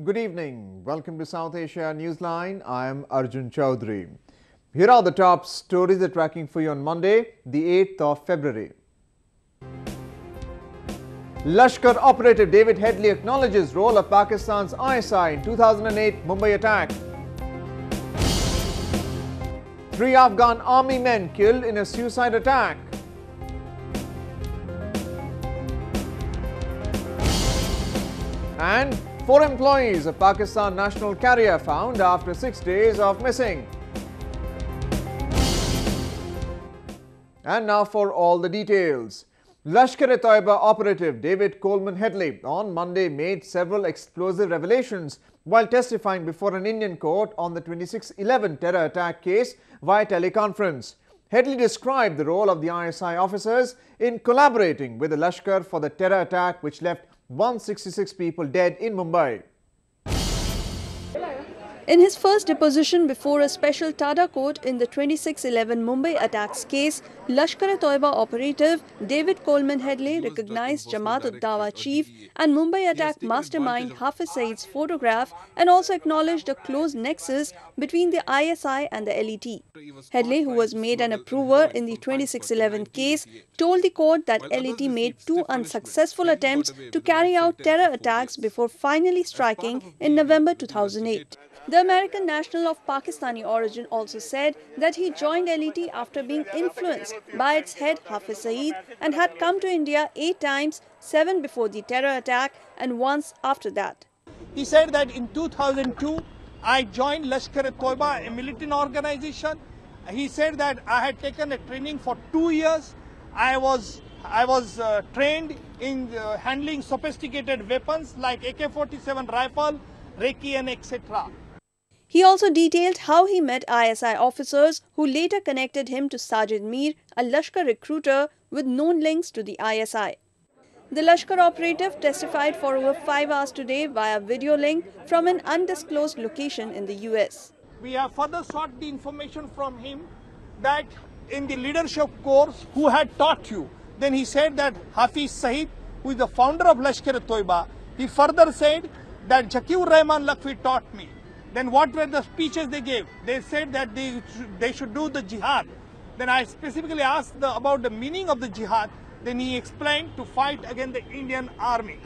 Good evening. Welcome to South Asia Newsline. I am Arjun Chaudhary. Here are the top stories we're tracking for you on Monday, the 8th of February. Lashkar operative David Headley acknowledges role of Pakistan's ISI in 2008 Mumbai attack. 3 Afghan army men killed in a suicide attack. And 4 employees of Pakistan national carrier found after 6 days of missing. And now for all the details. Lashkar-e-Taiba operative David Headley on Monday made several explosive revelations while testifying before an Indian court on the 26/11 terror attack case via teleconference. Headley described the role of the ISI officers in collaborating with the Lashkar for the terror attack which left 166 people dead in Mumbai. In his first deposition before a special Tada court in the 26/11 Mumbai attacks case, Lashkar-e-Taiba operative David Headley recognized Jamaat-ud-Dawa chief and Mumbai attack mastermind Hafiz Saeed's photograph and also acknowledged a close nexus between the ISI and the LET. Headley, who was made an approver in the 26/11 case, told the court that LET made 2 unsuccessful attempts to carry out terror attacks before finally striking in November 2008. The American national of Pakistani origin also said that he joined LET after being influenced by its head Hafiz Saeed and had come to India 8 times, 7 before the terror attack and once after that. He said that in 2002, I joined Lashkar-e-Taiba, a militant organization. He said that I had taken a training for 2 years. I was trained in handling sophisticated weapons like AK-47 rifle, Reiki and etc. He also detailed how he met ISI officers who later connected him to Sajid Mir, a Lashkar recruiter with known links to the ISI. The Lashkar operative testified for over 5 hours today via video link from an undisclosed location in the US. We have further sought the information from him that in the leadership course who had taught you. Then he said that Hafiz Saeed, who is the founder of Lashkar-e-Taiba, he further said that Zakir Rahman Lakwi taught me. Then what were the speeches they gave? They said that they should do the jihad. Then I specifically asked about the meaning of the jihad. Then he explained to fight against the Indian army.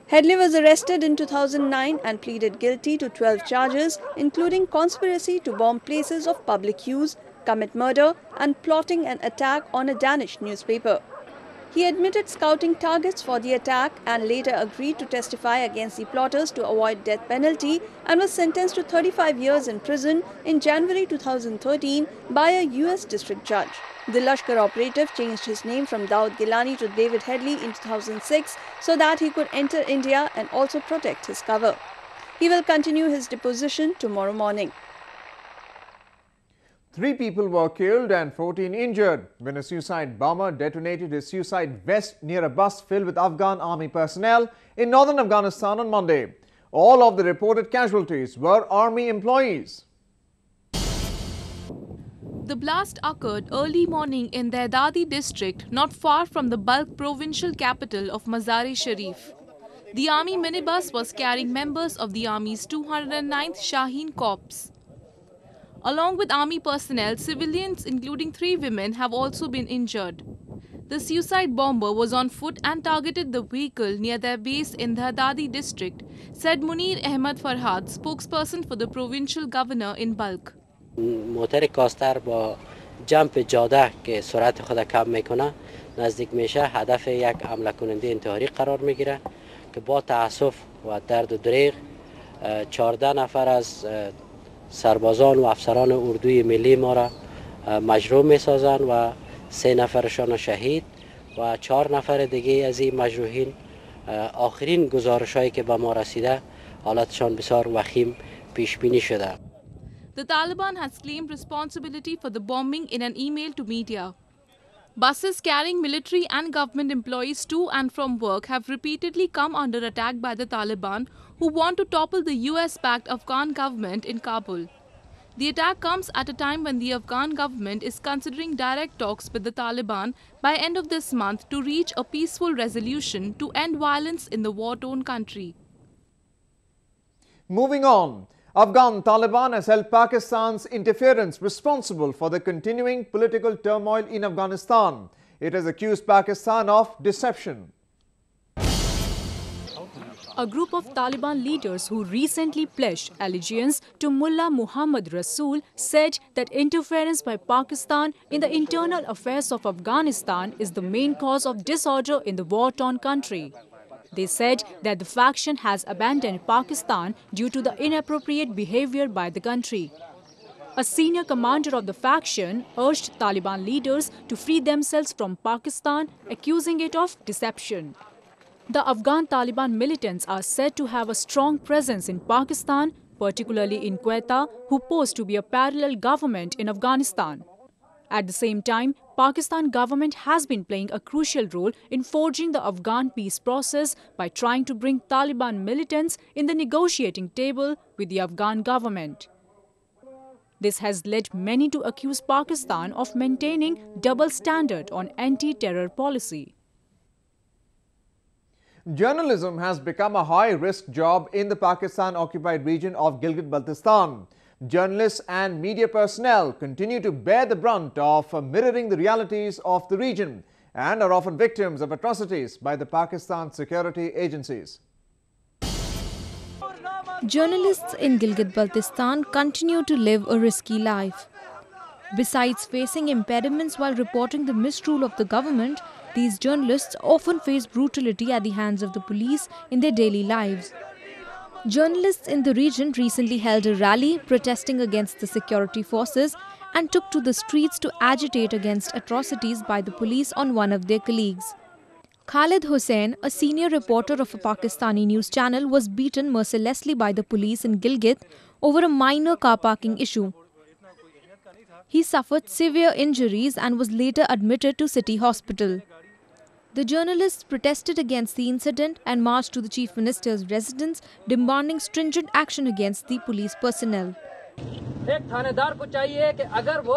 Headley was arrested in 2009 and pleaded guilty to 12 charges, including conspiracy to bomb places of public use, commit murder and plotting an attack on a Danish newspaper. He admitted scouting targets for the attack and later agreed to testify against the plotters to avoid death penalty and was sentenced to 35 years in prison in January 2013 by a US district judge. The Lashkar operative changed his name from Daud Gilani to David Headley in 2006 so that he could enter India and also protect his cover. He will continue his deposition tomorrow morning. 3 people were killed and 14 injured when a suicide bomber detonated his suicide vest near a bus filled with Afghan army personnel in northern Afghanistan on Monday. All of the reported casualties were army employees. The blast occurred early morning in the Adadi district, not far from the Balkh provincial capital of Mazar-e-Sharif. The army minibus was carrying members of the army's 209th Shaheen Corps. Along with army personnel, civilians including 3 women have also been injured. The suicide bomber was on foot and targeted the vehicle near their base in the Hadadi district, said Munir Ahmed Farhad, spokesperson for the provincial governor in Balkh. موتر کاستر با جمپ جاده که سرعت خود کم میکنه نزدیک میشه هدف یک حمله کننده انتحاری قرار میگیره که با تأسف و درد و دریغ 14 نفر از سربازان و افسران اردوی ملی ما را مجروح میسازند و 3 نفرشان شهید و 4 نفر دیگه از این مجروحین آخرین گزارش‌هایی که به ما رسیده حالتشان بسیار وخیم پیش بینی شده. The Taliban has claimed responsibility for the bombing in an email to media. Buses carrying military and government employees to and from work have repeatedly come under attack by the Taliban, who want to topple the US-backed Afghan government in Kabul. The attack comes at a time when the Afghan government is considering direct talks with the Taliban by end of this month to reach a peaceful resolution to end violence in the war-torn country. Moving on, Afghan Taliban has held Pakistan's interference responsible for the continuing political turmoil in Afghanistan. It has accused Pakistan of deception. A group of Taliban leaders who recently pledged allegiance to Mullah Muhammad Rasul said that interference by Pakistan in the internal affairs of Afghanistan is the main cause of disorder in the war-torn country. They said that the faction has abandoned Pakistan due to the inappropriate behavior by the country. A senior commander of the faction urged Taliban leaders to free themselves from Pakistan, accusing it of deception. The Afghan Taliban militants are said to have a strong presence in Pakistan, particularly in Quetta, who pose to be a parallel government in Afghanistan. At the same time, Pakistan government has been playing a crucial role in forging the Afghan peace process by trying to bring Taliban militants in the negotiating table with the Afghan government. This has led many to accuse Pakistan of maintaining double standard on anti-terror policy. Journalism has become a high-risk job in the Pakistan-occupied region of Gilgit-Baltistan. Journalists and media personnel continue to bear the brunt of mirroring the realities of the region and are often victims of atrocities by the Pakistan security agencies. Journalists in Gilgit-Baltistan continue to live a risky life. Besides facing impediments while reporting the misrule of the government, these journalists often face brutality at the hands of the police in their daily lives. Journalists in the region recently held a rally protesting against the security forces and took to the streets to agitate against atrocities by the police on one of their colleagues. Khalid Hussain, a senior reporter of a Pakistani news channel, was beaten mercilessly by the police in Gilgit over a minor car parking issue. He suffered severe injuries and was later admitted to City Hospital. The journalists protested against the incident and marched to the Chief Minister's residence, demanding stringent action against the police personnel. एक थानेदार को चाहिए कि अगर वो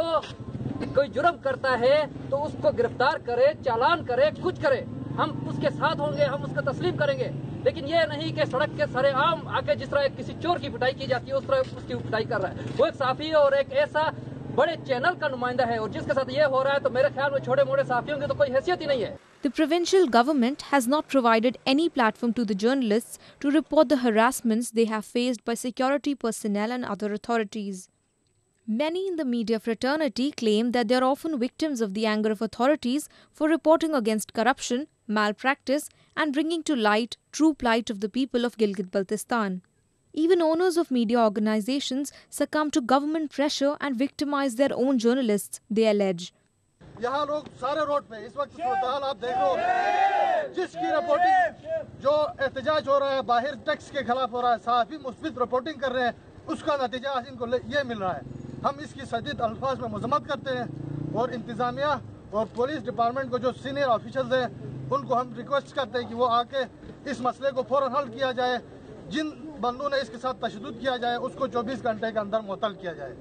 कोई जुर्म करता है तो उसको गिरफ्तार करे, चालान करे, कुछ करे, हम उसके साथ होंगे, हम उसको तस्लीम करेंगे, लेकिन ये नहीं कि सड़क के सरेआम आके जिस तरह किसी चोर की पिटाई की जाती है उस तरह उसकी पिटाई कर रहा है। वो एक साफी और एक ऐसा बड़े चैनल का नुमाइंदा है और जिसके साथ ये हो रहा है तो मेरे ख्याल में छोटे मोटे साफियों की तो कोई हैसियत ही नहीं है। The provincial government has not provided any platform to the journalists to report the harassments they have faced by security personnel and other authorities. Many in the media fraternity claim that they are often victims of the anger of authorities for reporting against corruption, malpractice and bringing to light true plight of the people of Gilgit-Baltistan. Even owners of media organizations succumb to government pressure and victimize their own journalists, they allege. यहाँ लोग सारे road पे इस वक्त सूरत-ए-हाल आप देख रहे हो जिसकी रिपोर्टिंग जो एहतजाज हो रहा है बाहर टैक्स के खिलाफ हो रहा है सहाफ़ी मुस्बित रिपोर्टिंग कर रहे हैं उसका नतीजा इनको ये मिल रहा है हम इसकी सदीद अल्फाज में मजम्मत करते हैं और इंतज़ामिया और पुलिस डिपार्टमेंट को जो सीनियर ऑफिसर्स हैं उनको हम रिक्वेस्ट करते हैं कि वो आके इस मसले को फौरन हल किया जाए जिन बंदों ने इसके साथ तशद्दुद किया जाए उसको 24 घंटे के अंदर मुअत्तल किया जाए।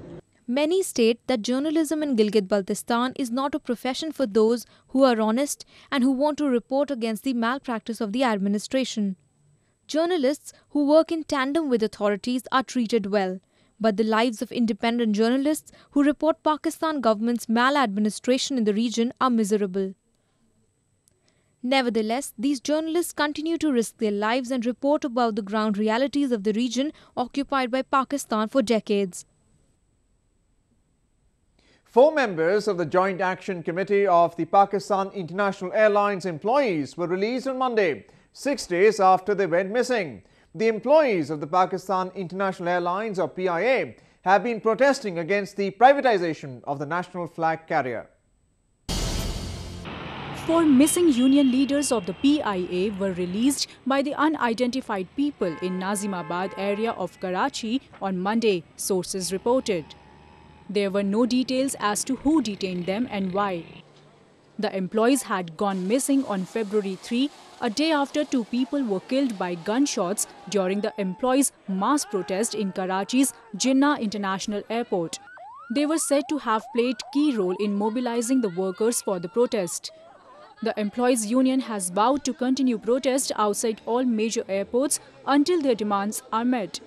Many state that journalism in Gilgit-Baltistan is not a profession for those who are honest and who want to report against the malpractice of the administration. Journalists who work in tandem with authorities are treated well, but the lives of independent journalists who report Pakistan government's maladministration in the region are miserable. Nevertheless, these journalists continue to risk their lives and report about the ground realities of the region occupied by Pakistan for decades. 4 members of the Joint Action Committee of the Pakistan International Airlines employees were released on Monday, 6 days after they went missing. The employees of the Pakistan International Airlines or PIA have been protesting against the privatization of the national flag carrier. 4 missing union leaders of the PIA were released by the unidentified people in Nazimabad area of Karachi on Monday, sources reported. There were no details as to who detained them and why. The employees had gone missing on February 3, a day after 2 people were killed by gunshots during the employees' mass protest in Karachi's Jinnah International Airport. They were said to have played key role in mobilizing the workers for the protest. The employees' union has vowed to continue protest outside all major airports until their demands are met.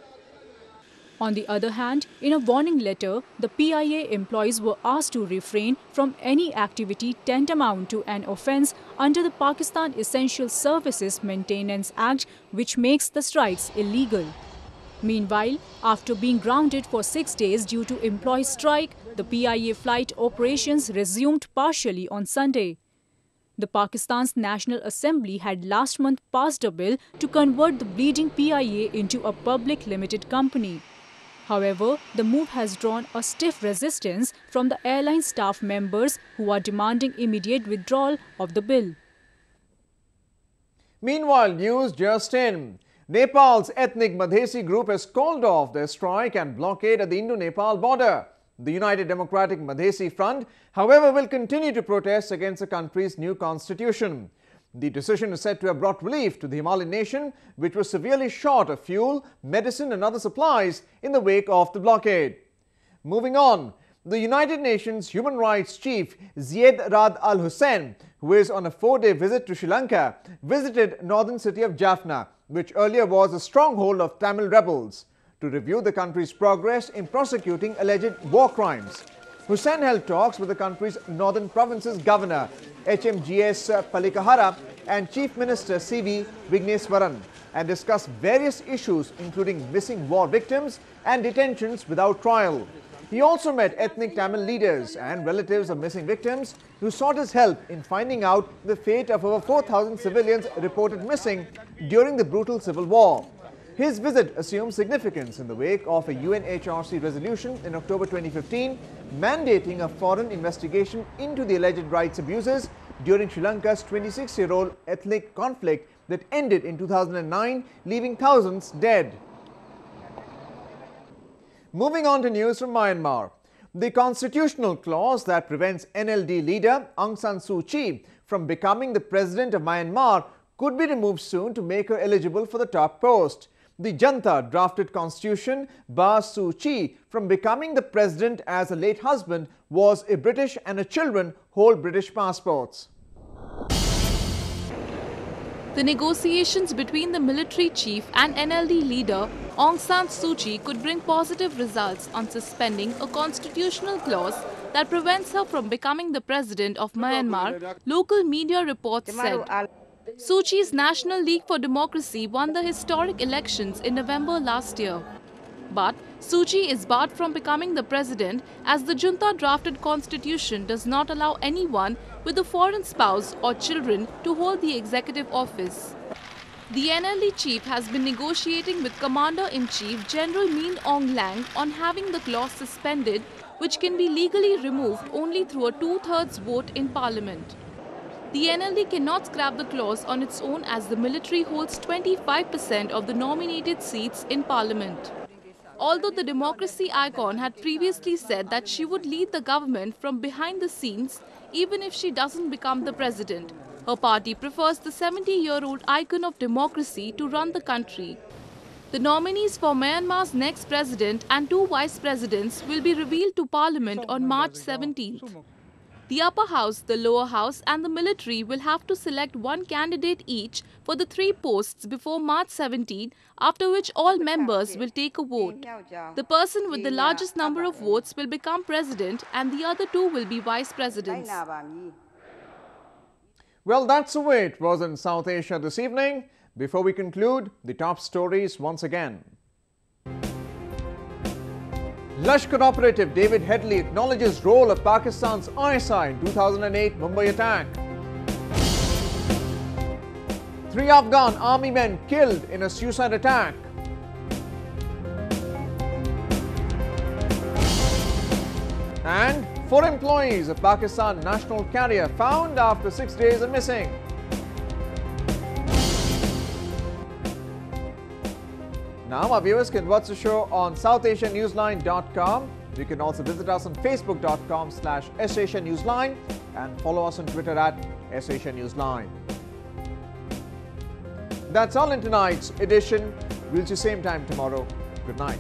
On the other hand, in a warning letter, the PIA employees were asked to refrain from any activity tantamount to an offence under the Pakistan Essential Services Maintenance Act, which makes the strikes illegal. Meanwhile, after being grounded for 6 days due to employee strike, the PIA flight operations resumed partially on Sunday. The Pakistan's National Assembly had last month passed a bill to convert the bleeding PIA into a public limited company. However, the move has drawn a stiff resistance from the airline staff members who are demanding immediate withdrawal of the bill. Meanwhile, news just in. Nepal's ethnic Madhesi group has called off their strike and blockade at the Indo-Nepal border. The United Democratic Madhesi Front, however, will continue to protest against the country's new constitution. The decision is said to have brought relief to the Himalayan nation, which was severely short of fuel, medicine and other supplies in the wake of the blockade. Moving on, the United Nations Human Rights Chief Zeid Ra'ad Al Hussein, who is on a 4-day visit to Sri Lanka, visited northern city of Jaffna, which earlier was a stronghold of Tamil rebels, to review the country's progress in prosecuting alleged war crimes. Hussein held talks with the country's northern provinces governor, HMGS Palikahara, and Chief Minister CV Vigneswaran, and discussed various issues including missing war victims and detentions without trial. He also met ethnic Tamil leaders and relatives of missing victims who sought his help in finding out the fate of over 4,000 civilians reported missing during the brutal civil war. His visit assumes significance in the wake of a UNHRC resolution in October 2015 mandating a foreign investigation into the alleged rights abuses during Sri Lanka's 26-year-old ethnic conflict that ended in 2009, leaving thousands dead. Moving on to news from Myanmar. The constitutional clause that prevents NLD leader Aung San Suu Kyi from becoming the president of Myanmar could be removed soon to make her eligible for the top post. The Junta drafted constitution bars Suu Kyi from becoming the president as her late husband was a British and her children hold British passports. The negotiations between the military chief and NLD leader Aung San Suu Kyi could bring positive results on suspending a constitutional clause that prevents her from becoming the president of Myanmar, local media reports said. Suu Kyi's National League for Democracy won the historic elections in November last year. But Suu Kyi is barred from becoming the president as the junta drafted constitution does not allow anyone with a foreign spouse or children to hold the executive office. The NLD chief has been negotiating with Commander-in-Chief General Min Aung Hlaing on having the clause suspended, which can be legally removed only through a 2/3 vote in parliament. The NLD cannot scrap the clause on its own as the military holds 25% of the nominated seats in parliament. Although the democracy icon had previously said that she would lead the government from behind the scenes even if she doesn't become the president, her party prefers the 70-year-old icon of democracy to run the country. The nominees for Myanmar's next president and 2 vice presidents will be revealed to Parliament on March 17th. The upper house, the lower house and the military will have to select one candidate each for the 3 posts before March 17, after which all members will take a vote. The person with the largest number of votes will become president and the other 2 will be vice presidents. Well, that's the way it was in South Asia this evening. Before we conclude, the top stories once again. Lashkar operative David Headley acknowledges role of Pakistan's ISI in 2008 Mumbai attack. 3 Afghan army men killed in a suicide attack. And 4 employees of Pakistan national carrier found after 6 days of missing. Now, our viewers can watch the show on SouthAsiaNewsline.com. You can also visit us on Facebook.com/SAsiaNewsline and follow us on Twitter @SAsiaNewsline. That's all in tonight's edition. We'll see you same time tomorrow. Good night.